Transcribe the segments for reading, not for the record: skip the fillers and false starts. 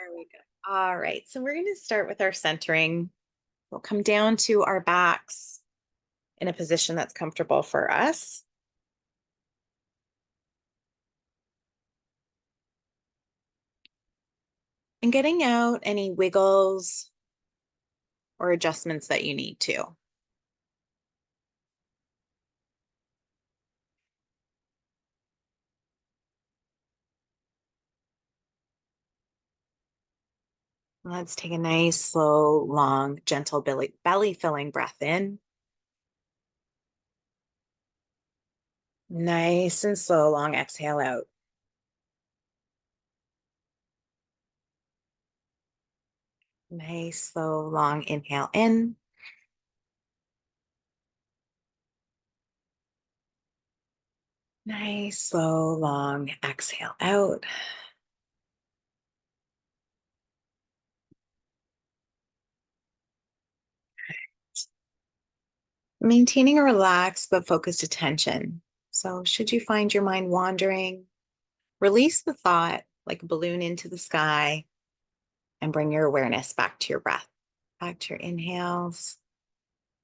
There we go. All right. So we're going to start with our centering. We'll come down to our backs in a position that's comfortable for us. And getting out any wiggles or adjustments that you need to. Let's take a nice, slow, long, gentle belly filling breath in. Nice and slow, long exhale out. Nice, slow, long inhale in. Nice, slow, long exhale out. Maintaining a relaxed but focused attention. So, should you find your mind wandering, release the thought like a balloon into the sky and bring your awareness back to your breath, back to your inhales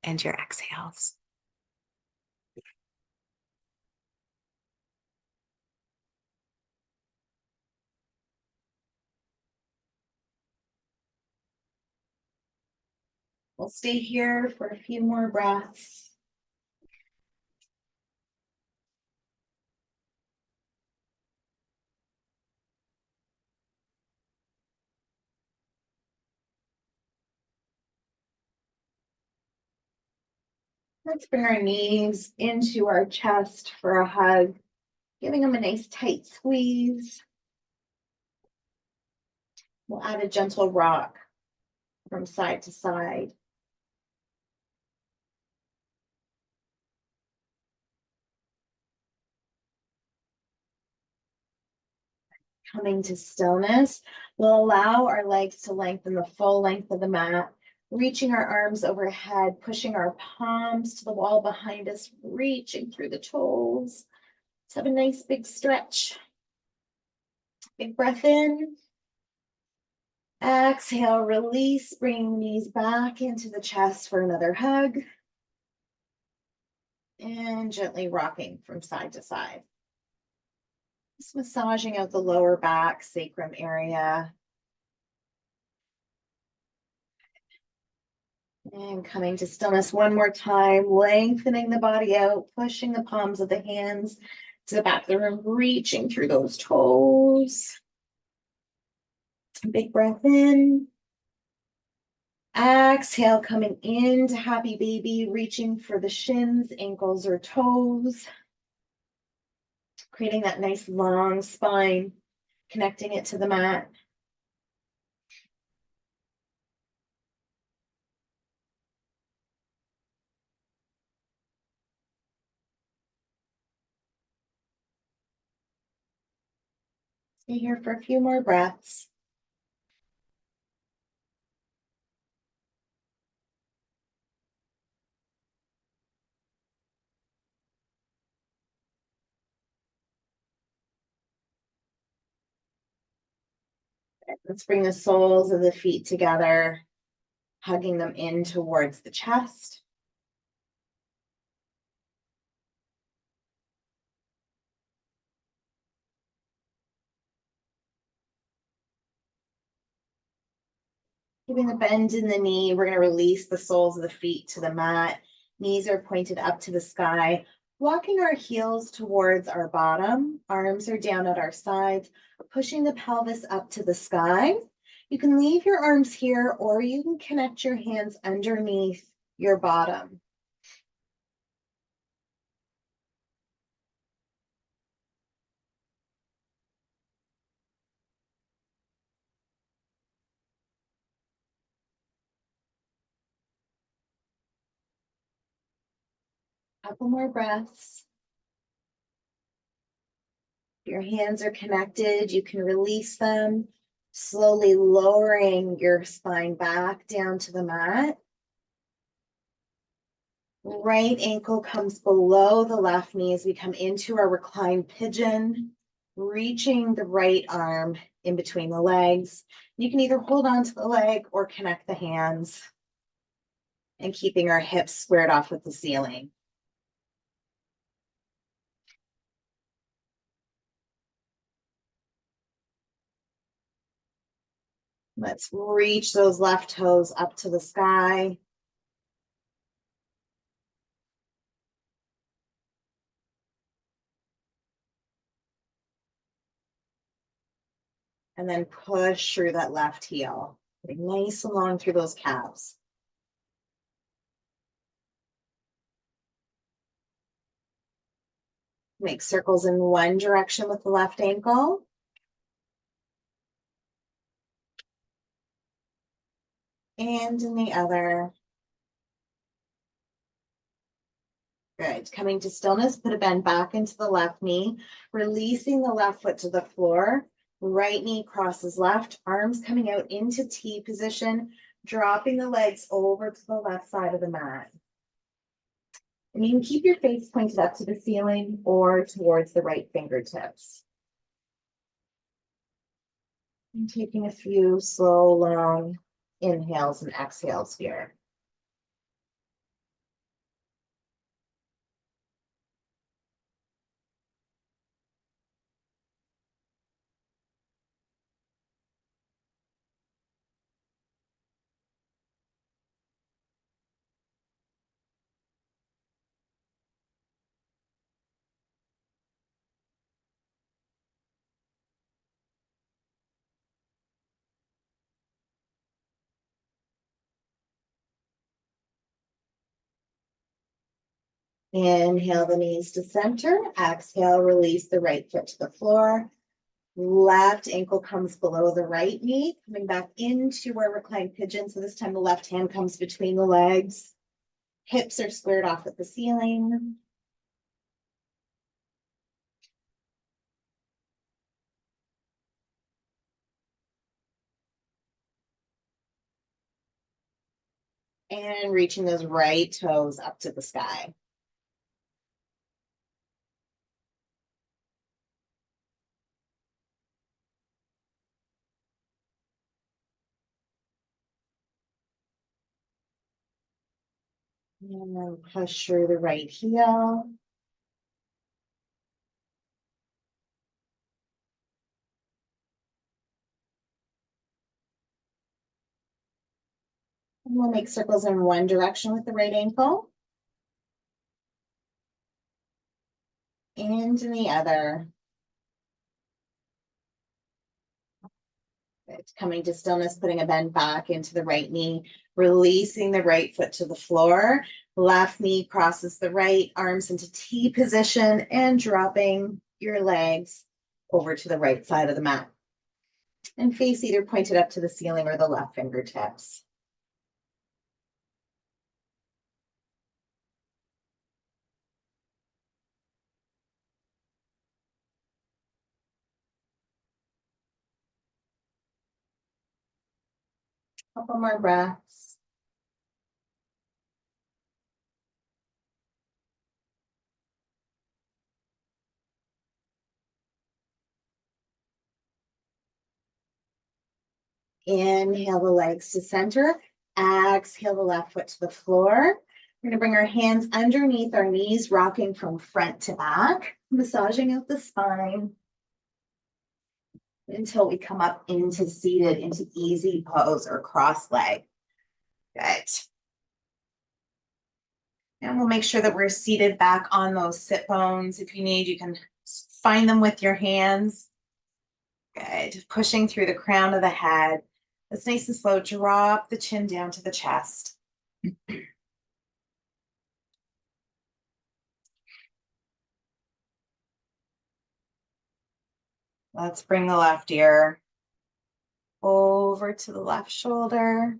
and your exhales. We'll stay here for a few more breaths. Let's bring our knees into our chest for a hug, giving them a nice tight squeeze. We'll add a gentle rock from side to side. Coming to stillness, we'll allow our legs to lengthen the full length of the mat, reaching our arms overhead, pushing our palms to the wall behind us, reaching through the toes. Let's have a nice big stretch. Big breath in. Exhale, release, bring knees back into the chest for another hug. And gently rocking from side to side. Just massaging out the lower back, sacrum area. And coming to stillness one more time, lengthening the body out, pushing the palms of the hands to the back of the room, reaching through those toes. Big breath in. Exhale, coming into happy baby, reaching for the shins, ankles, or toes. Creating that nice long spine, connecting it to the mat. Stay here for a few more breaths. Let's bring the soles of the feet together, hugging them in towards the chest. Giving a bend in the knee, we're going to release the soles of the feet to the mat. Knees are pointed up to the sky, walking our heels towards our bottom. Arms are down at our sides, pushing the pelvis up to the sky. You can leave your arms here, or you can connect your hands underneath your bottom. Couple more breaths. Your hands are connected. You can release them, slowly lowering your spine back down to the mat. Right ankle comes below the left knee as we come into our reclined pigeon, reaching the right arm in between the legs. You can either hold on to the leg or connect the hands, and keeping our hips squared off with the ceiling. Let's reach those left toes up to the sky. And then push through that left heel, getting nice and long through those calves. Make circles in one direction with the left ankle. And in the other. Good. Coming to stillness, put a bend back into the left knee, releasing the left foot to the floor. Right knee crosses left, arms coming out into T position, dropping the legs over to the left side of the mat. And you can keep your face pointed up to the ceiling or towards the right fingertips. And taking a few slow, long inhales and exhales here. Inhale the knees to center. Exhale, release the right foot to the floor. Left ankle comes below the right knee, coming back into our reclined pigeon. So this time the left hand comes between the legs. Hips are squared off at the ceiling. And reaching those right toes up to the sky. And then push through the right heel. And we'll make circles in one direction with the right ankle. And in the other. Good. Coming to stillness, putting a bend back into the right knee, releasing the right foot to the floor. Left knee crosses the right, arms into T position, and dropping your legs over to the right side of the mat. And face either pointed up to the ceiling or the left fingertips. Couple more breaths. Inhale the legs to center. Exhale the left foot to the floor. We're going to bring our hands underneath our knees, rocking from front to back, massaging out the spine until we come up into seated, into easy pose or cross leg. Good. And we'll make sure that we're seated back on those sit bones. If you need, you can find them with your hands. Good. Pushing through the crown of the head. It's nice and slow. Drop the chin down to the chest. Let's bring the left ear over to the left shoulder.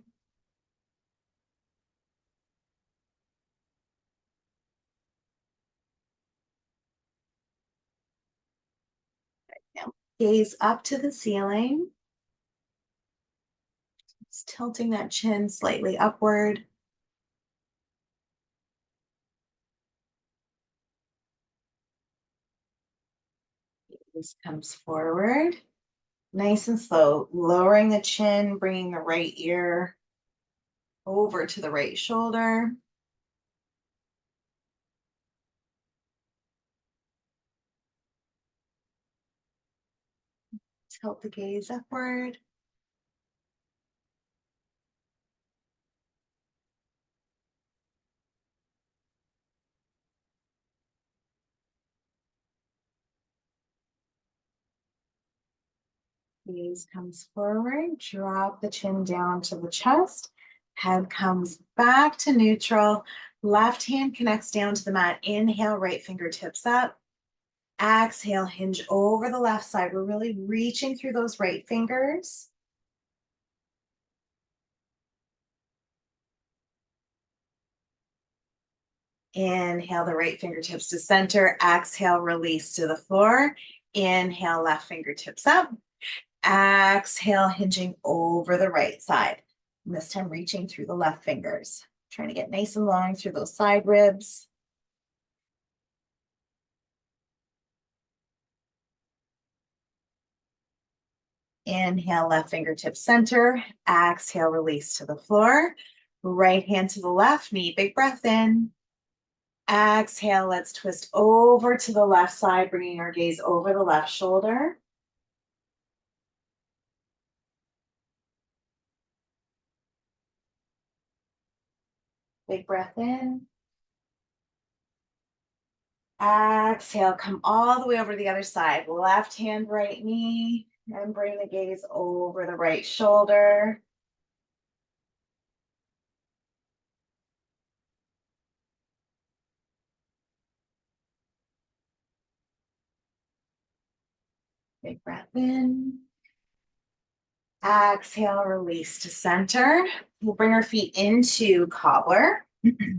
Now gaze up to the ceiling. Just tilting that chin slightly upward. Gaze comes forward. Nice and slow, lowering the chin, bringing the right ear over to the right shoulder. Tilt the gaze upward. Gaze comes forward, drop the chin down to the chest. Head comes back to neutral. Left hand connects down to the mat. Inhale, right fingertips up. Exhale, hinge over the left side. We're really reaching through those right fingers. Inhale the right fingertips to center. Exhale, release to the floor. Inhale, left fingertips up. Exhale, hinging over the right side. And this time reaching through the left fingers. Trying to get nice and long through those side ribs. Inhale, left fingertips center. Exhale, release to the floor. Right hand to the left knee. Big breath in. Exhale, let's twist over to the left side, bringing our gaze over the left shoulder. Big breath in. Exhale, come all the way over to the other side. Left hand, right knee, and bring the gaze over the right shoulder. Big breath in. Exhale, release to center. We'll bring our feet into cobbler. Good.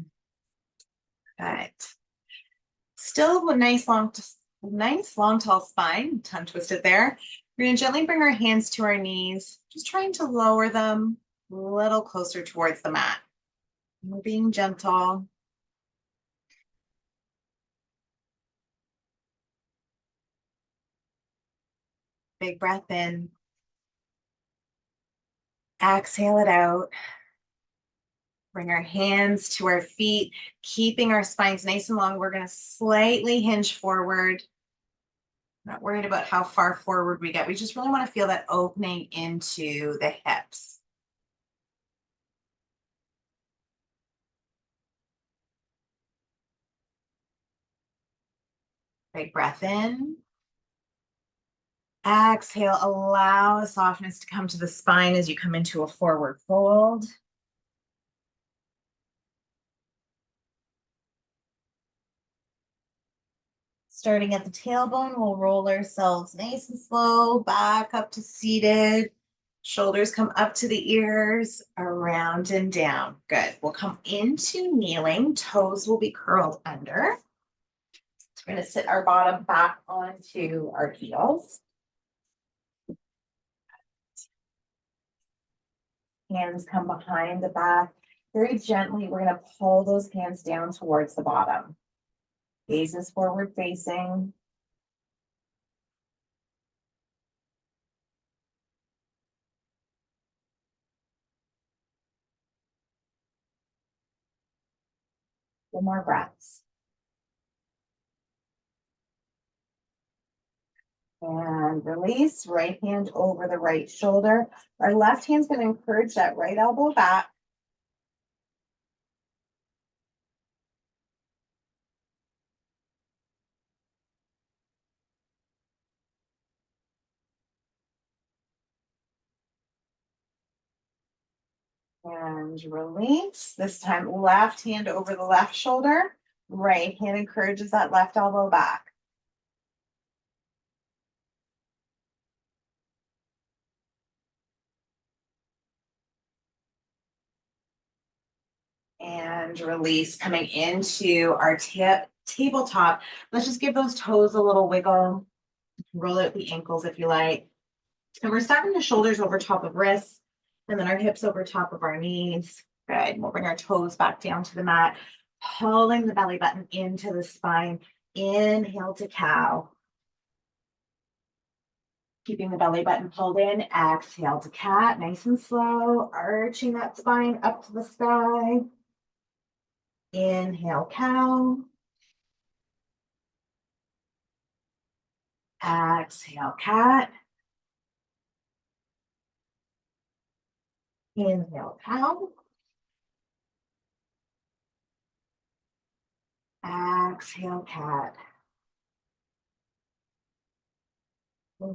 Still a nice long tall spine, tongue twisted there. We're gonna gently bring our hands to our knees, just trying to lower them a little closer towards the mat. We're being gentle. Big breath in. Exhale it out. Bring our hands to our feet, keeping our spines nice and long. We're gonna slightly hinge forward. Not worried about how far forward we get. We just really want to feel that opening into the hips. Big breath in. Exhale, allow the softness to come to the spine as you come into a forward fold. Starting at the tailbone, we'll roll ourselves nice and slow back up to seated. Shoulders come up to the ears, around and down. Good. We'll come into kneeling. Toes will be curled under. We're going to sit our bottom back onto our heels. Hands come behind the back. Very gently, we're going to pull those hands down towards the bottom. Gaze is forward facing. Two more breaths. And release, right hand over the right shoulder. Our left hand's going to encourage that right elbow back. And release. This time, left hand over the left shoulder. Right hand encourages that left elbow back. And release, coming into our tabletop. Let's just give those toes a little wiggle. Roll out the ankles if you like. And we're stacking the shoulders over top of wrists, and then our hips over top of our knees. Good. We'll bring our toes back down to the mat, pulling the belly button into the spine. Inhale to cow. Keeping the belly button pulled in, exhale to cat, nice and slow, arching that spine up to the sky. Inhale, cow. Exhale, cat. Inhale, cow. Exhale, cat.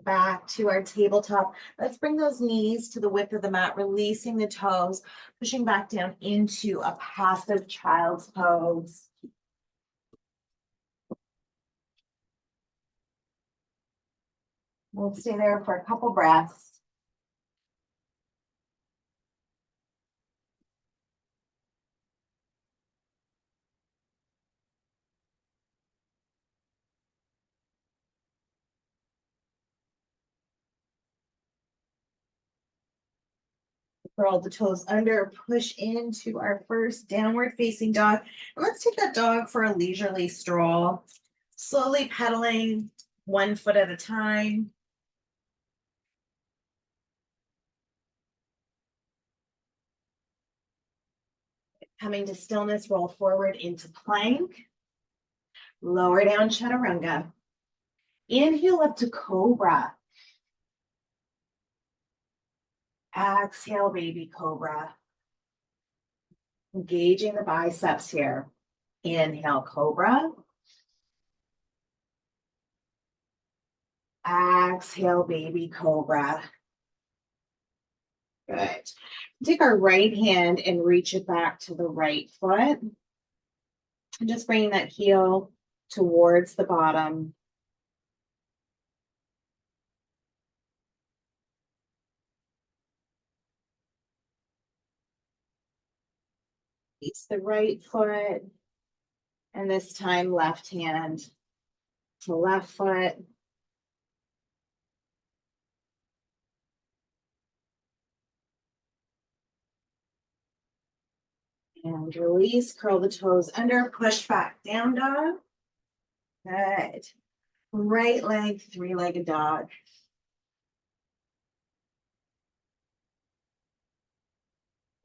Back to our tabletop. Let's bring those knees to the width of the mat, releasing the toes, pushing back down into a passive child's pose. We'll stay there for a couple breaths. Curl the toes under, push into our first downward facing dog. And let's take that dog for a leisurely stroll, slowly pedaling 1 foot at a time. Coming to stillness, roll forward into plank. Lower down chaturanga. Inhale up to cobra. Exhale, baby cobra. Engaging the biceps here. Inhale, cobra. Exhale, baby cobra. Good. Take our right hand and reach it back to the right foot. And just bringing that heel towards the bottom. Release the right foot. And this time, left hand to left foot. And release, curl the toes under, push back down dog. Good. Right leg, three-legged dog.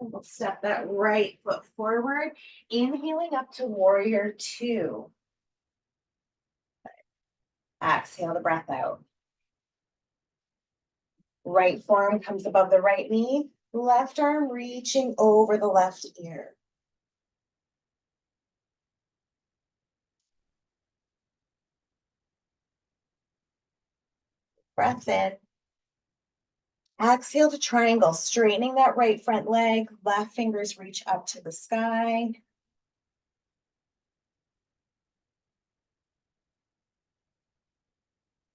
And we'll step that right foot forward, inhaling up to warrior two. Exhale the breath out. Right forearm comes above the right knee, left arm reaching over the left ear. Breath in. Exhale to triangle, straightening that right front leg, left fingers reach up to the sky.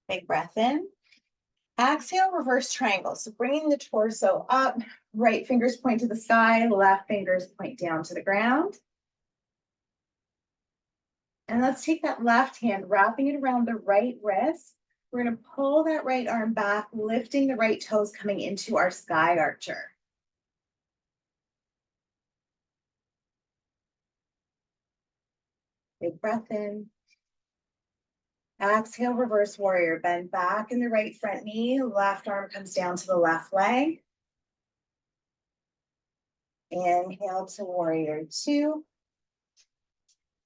Big breath in. Exhale, reverse triangle. So bringing the torso up, right fingers point to the sky, left fingers point down to the ground. And let's take that left hand, wrapping it around the right wrist. We're going to pull that right arm back, lifting the right toes, coming into our sky archer. Big breath in. Exhale, reverse warrior. Bend back in the right front knee. Left arm comes down to the left leg. Inhale to warrior two.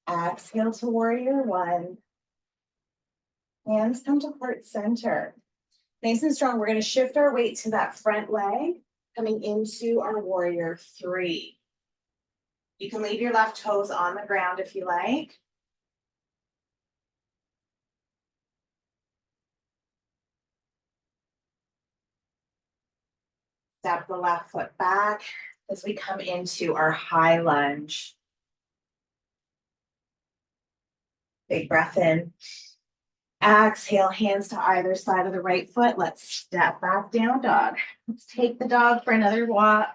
Exhale to warrior one. Hands come to heart center. Nice and strong. We're going to shift our weight to that front leg, coming into our warrior three. You can leave your left toes on the ground if you like. Step the left foot back as we come into our high lunge. Big breath in. Exhale, hands to either side of the right foot. Let's step back down dog. Let's take the dog for another walk.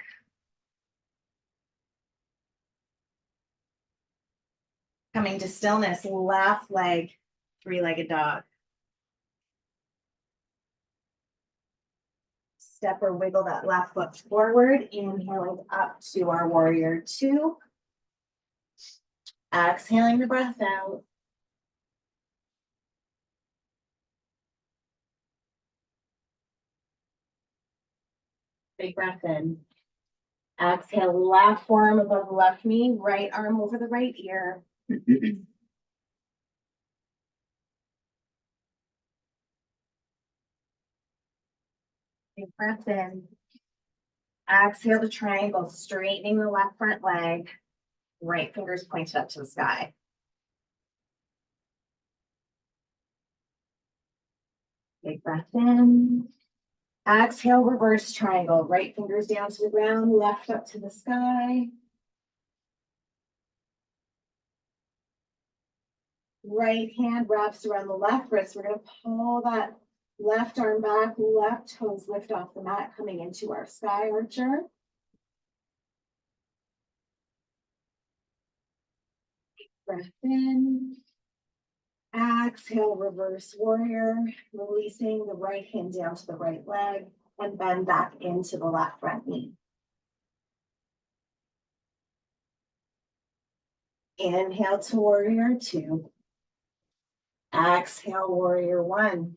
Coming to stillness, left leg, three-legged dog. Step or wiggle that left foot forward, inhaling up to our warrior two. Exhaling the breath out. Big breath in. Exhale, left forearm above the left knee, right arm over the right ear. Big breath in. Exhale to triangle, straightening the left front leg. Right fingers pointed up to the sky. Big breath in. Exhale, reverse triangle. Right fingers down to the ground, left up to the sky. Right hand wraps around the left wrist. We're going to pull that left arm back, left toes lift off the mat, coming into our sky archer. Breath in. Exhale, reverse warrior, releasing the right hand down to the right leg and bend back into the left front knee. Inhale to warrior two. Exhale, warrior one.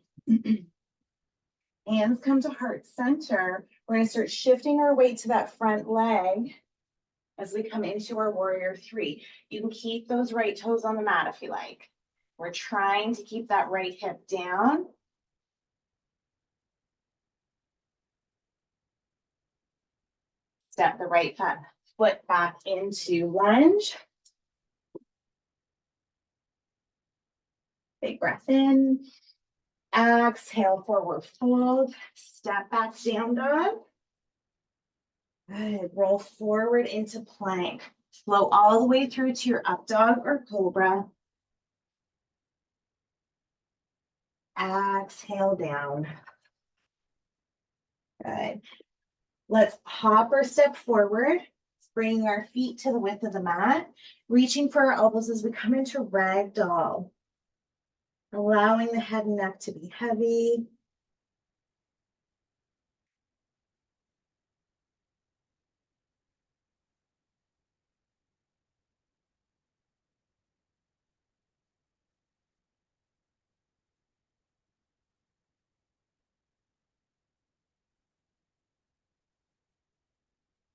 Hands come to heart center. We're going to start shifting our weight to that front leg as we come into our warrior three. You can keep those right toes on the mat if you like. We're trying to keep that right hip down. Step the right foot back into lunge. Big breath in. Exhale, forward fold. Step back, down dog. Good. Roll forward into plank. Flow all the way through to your up dog or cobra. Exhale down. Good. Let's hop or step forward, bringing our feet to the width of the mat, reaching for our elbows as we come into ragdoll. Allowing the head and neck to be heavy.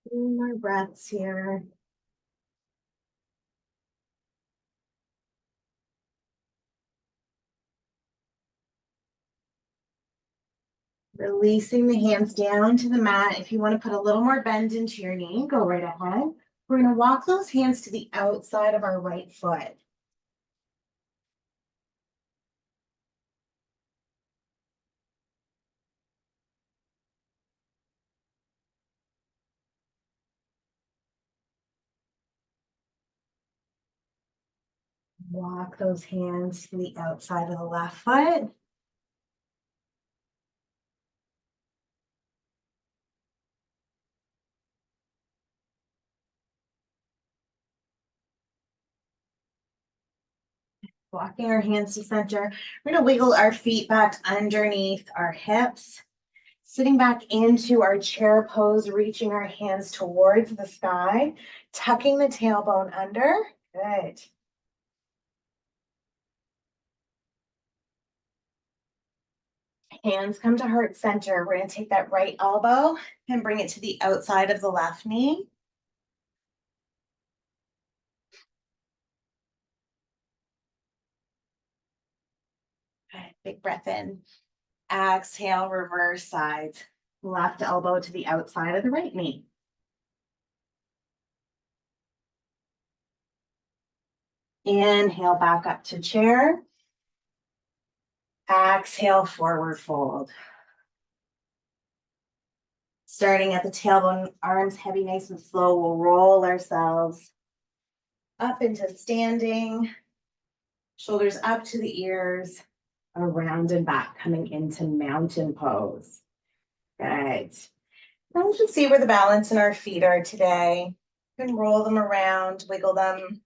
Few more breaths here. Releasing the hands down to the mat. If you want to put a little more bend into your knee, go right ahead. We're going to walk those hands to the outside of our right foot. Walk those hands to the outside of the left foot. Walking our hands to center. We're going to wiggle our feet back underneath our hips. Sitting back into our chair pose, reaching our hands towards the sky, tucking the tailbone under. Good. Hands come to heart center. We're going to take that right elbow and bring it to the outside of the left knee. Good. Big breath in. Exhale, reverse sides. Left elbow to the outside of the right knee. Inhale back up to chair. Exhale, forward fold. Starting at the tailbone, arms heavy, nice and slow. We'll roll ourselves up into standing. Shoulders up to the ears, around and back, coming into mountain pose. Good. Now we'll just see where the balance in our feet are today. You can roll them around, wiggle them.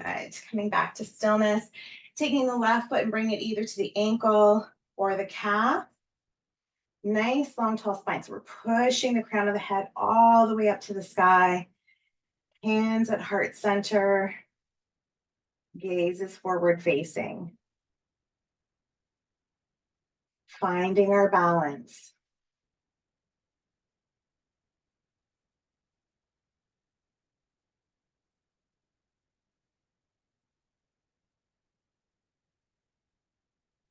Good. Coming back to stillness. Taking the left foot and bring it either to the ankle or the calf. Nice long tall spine. So we're pushing the crown of the head all the way up to the sky. Hands at heart center. Gaze is forward facing. Finding our balance.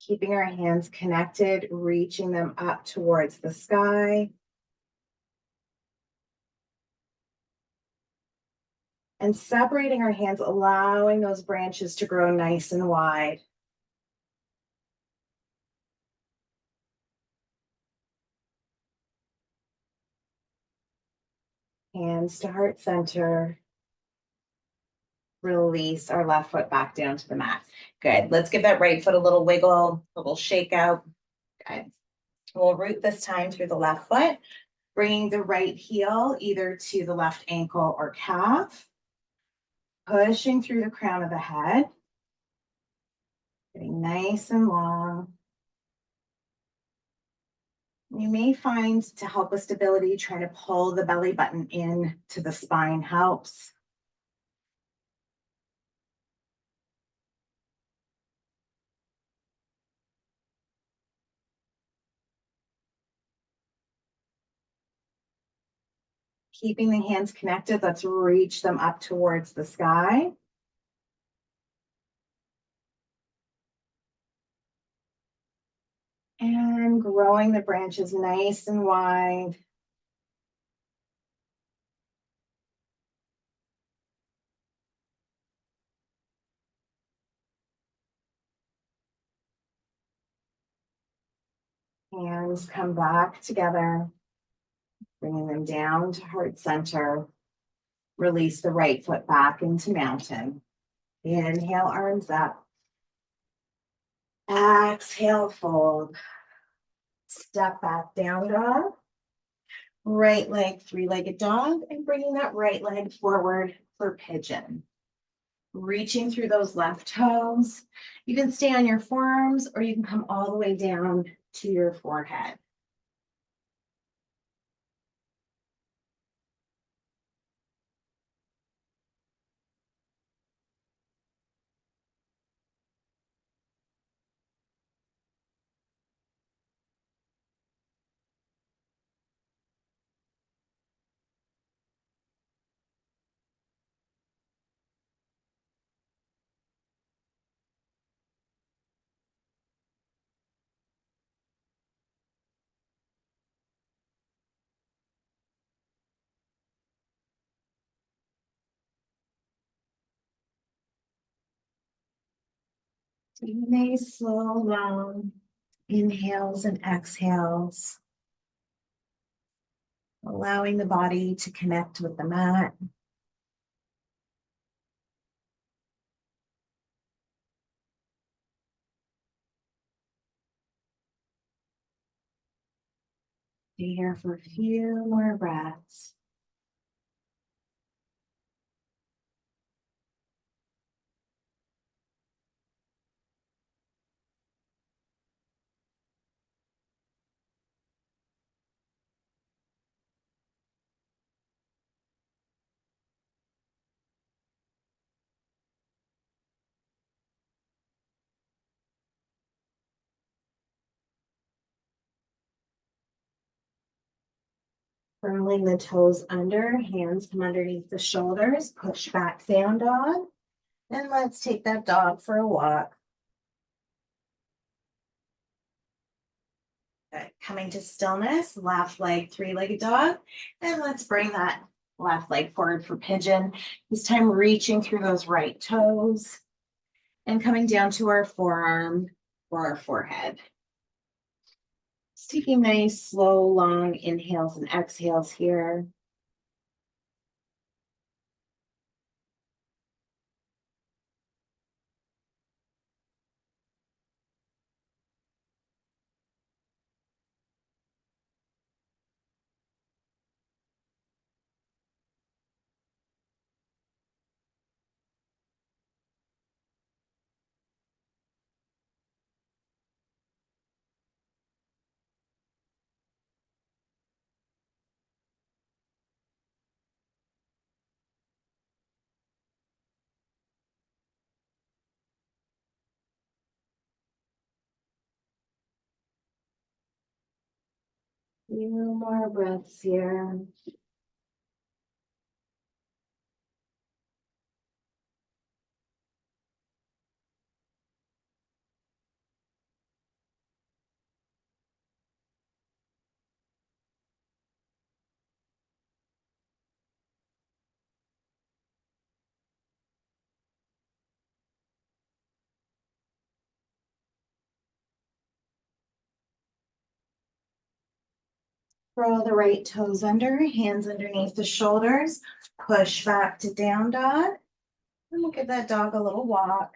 Keeping our hands connected, reaching them up towards the sky. And separating our hands, allowing those branches to grow nice and wide. Hands to heart center. Release our left foot back down to the mat. Good. Let's give that right foot a little wiggle, a little shake out. Good. We'll root this time through the left foot, bringing the right heel either to the left ankle or calf, pushing through the crown of the head, getting nice and long. You may find to help with stability, trying to pull the belly button in to the spine helps. Keeping the hands connected, let's reach them up towards the sky. And growing the branches nice and wide. Hands come back together, bringing them down to heart center. Release the right foot back into mountain. Inhale, arms up. Exhale, fold. Step back, down dog. Right leg, three-legged dog, and bringing that right leg forward for pigeon. Reaching through those left toes. You can stay on your forearms or you can come all the way down to your forehead. Nice, slow, long inhales and exhales. Allowing the body to connect with the mat. Be here for a few more breaths. Curling the toes under, hands come underneath the shoulders, push back, down dog. And let's take that dog for a walk. Good. Coming to stillness, left leg, three-legged dog. And let's bring that left leg forward for pigeon. This time reaching through those right toes and coming down to our forearm or our forehead. Just taking nice, slow, long inhales and exhales here. Few more breaths here. Roll the right toes under, hands underneath the shoulders, push back to down dog. And we'll give that dog a little walk.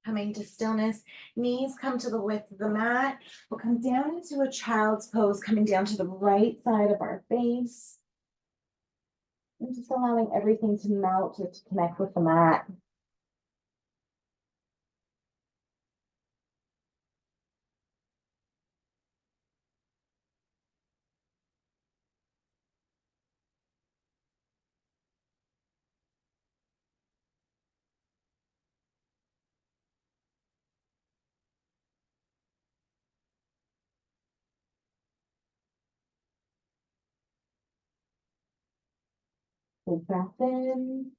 Coming to stillness, knees come to the width of the mat. We'll come down into a child's pose, coming down to the right side of our face. And just allowing everything to melt, to connect with the mat. Big breath in.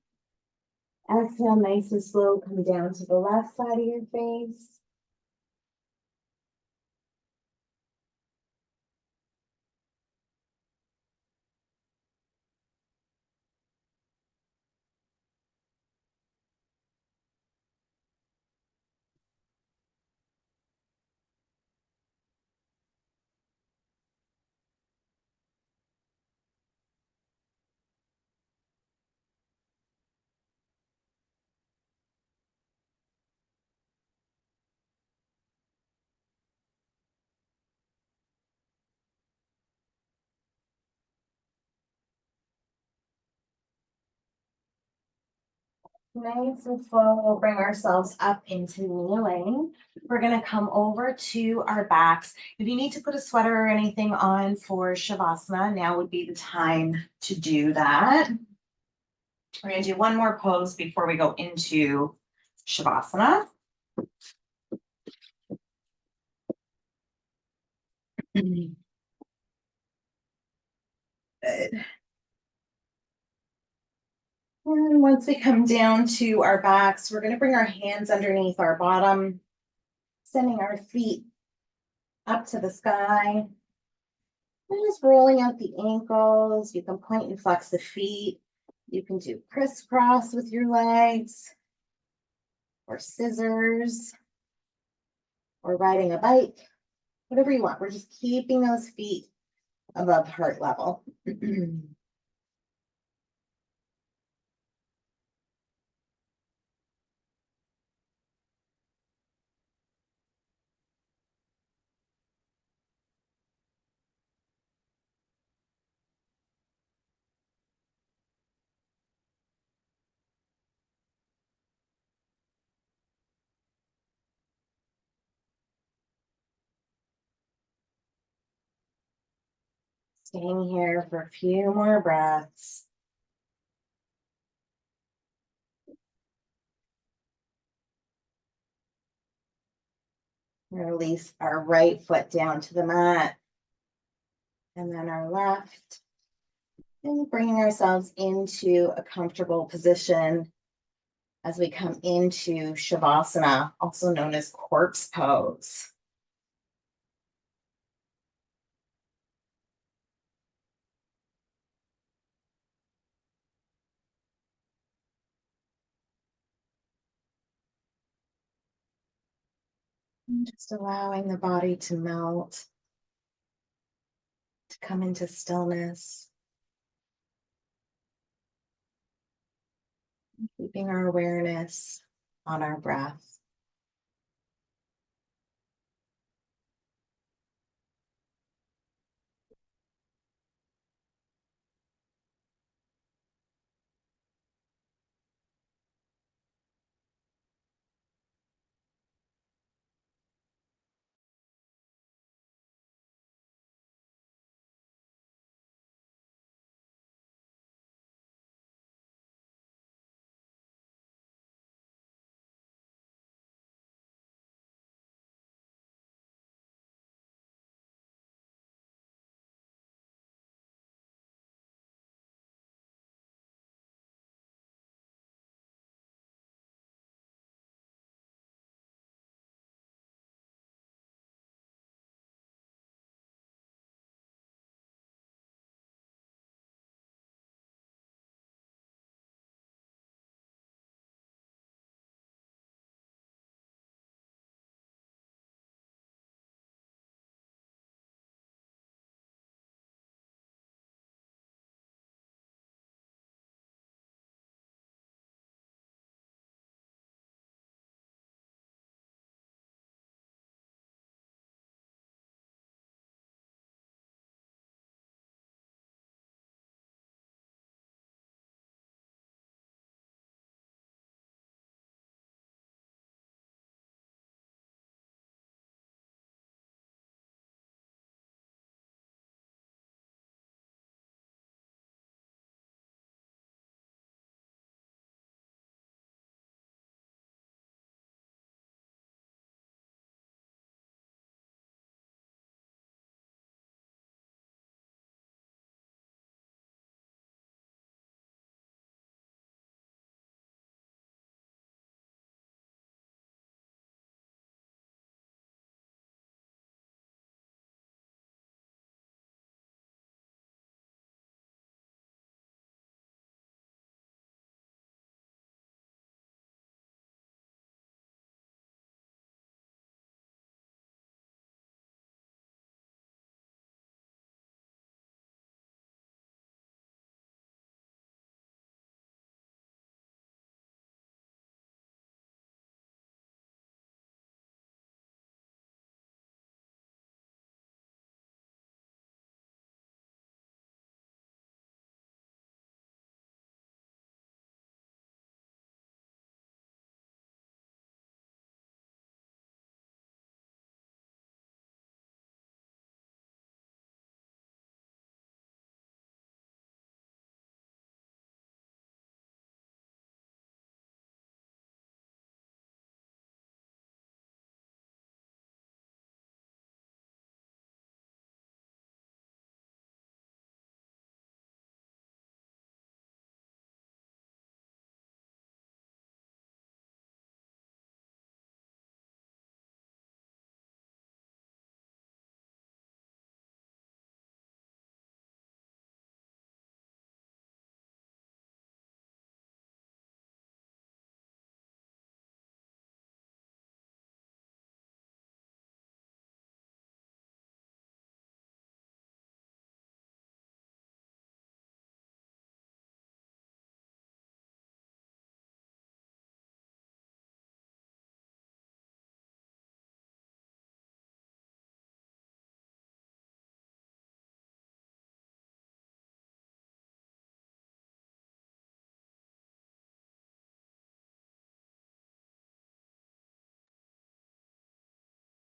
Exhale, nice and slow, come down to the left side of your face. Nice and slow, we'll bring ourselves up into kneeling. We're gonna come over to our backs. If you need to put a sweater or anything on for Shavasana, now would be the time to do that. We're gonna do one more pose before we go into Shavasana. Good. And once we come down to our backs, we're going to bring our hands underneath our bottom, sending our feet up to the sky. And just rolling out the ankles. You can point and flex the feet. You can do crisscross with your legs, or scissors, or riding a bike, whatever you want. We're just keeping those feet above heart level. Staying here for a few more breaths. Release our right foot down to the mat, and then our left. And bringing ourselves into a comfortable position as we come into Shavasana, also known as corpse pose. And just allowing the body to melt, to come into stillness, keeping our awareness on our breath.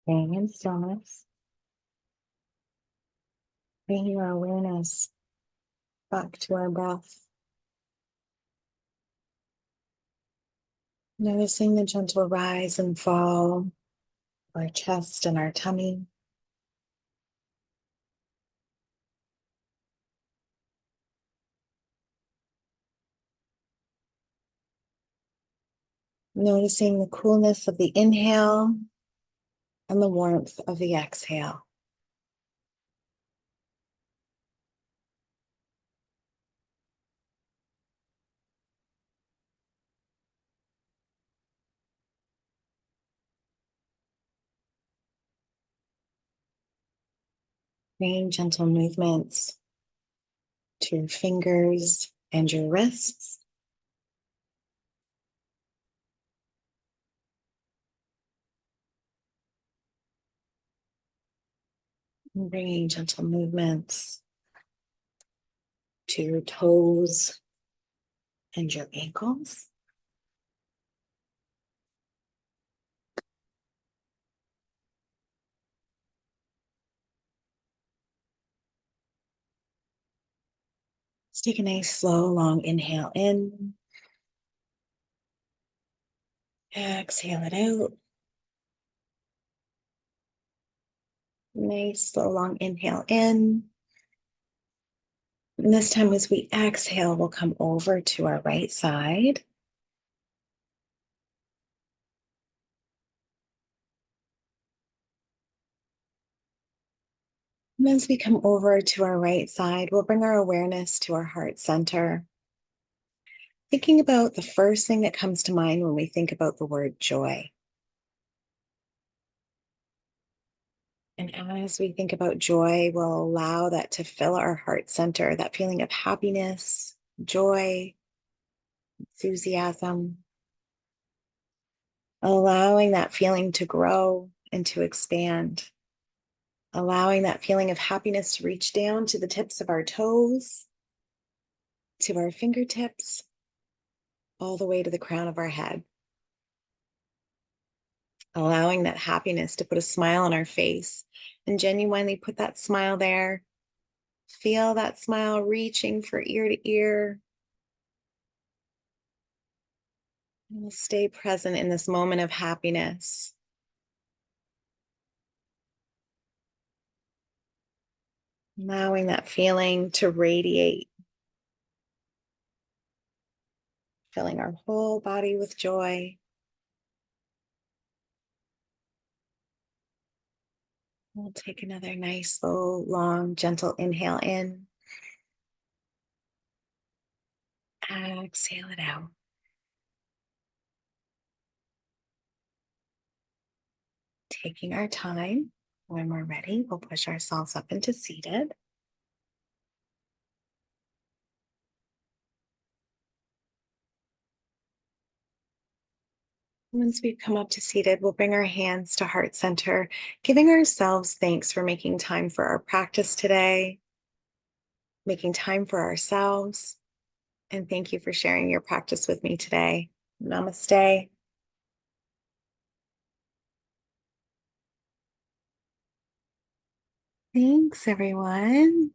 Staying in stillness. Bringing our awareness back to our breath. Noticing the gentle rise and fall of our chest and our tummy. Noticing the coolness of the inhale and the warmth of the exhale. Bringing gentle movements to your fingers and your wrists. And bringing gentle movements to your toes and your ankles. Let's take a nice, slow, long inhale in. Exhale it out. Nice, slow, long inhale in. And this time as we exhale, we'll come over to our right side. And as we come over to our right side, we'll bring our awareness to our heart center. Thinking about the first thing that comes to mind when we think about the word joy. And as we think about joy, we'll allow that to fill our heart center, that feeling of happiness, joy, enthusiasm, allowing that feeling to grow and to expand, allowing that feeling of happiness to reach down to the tips of our toes, to our fingertips, all the way to the crown of our head. Allowing that happiness to put a smile on our face and genuinely put that smile there. Feel that smile reaching for ear to ear. And we'll stay present in this moment of happiness. Allowing that feeling to radiate. Filling our whole body with joy. We'll take another nice, slow, long, gentle inhale in. Exhale it out. Taking our time. When we're ready, we'll push ourselves up into seated. Once we've come up to seated, we'll bring our hands to heart center, giving ourselves thanks for making time for our practice today, making time for ourselves. And thank you for sharing your practice with me today. Namaste. Thanks, everyone.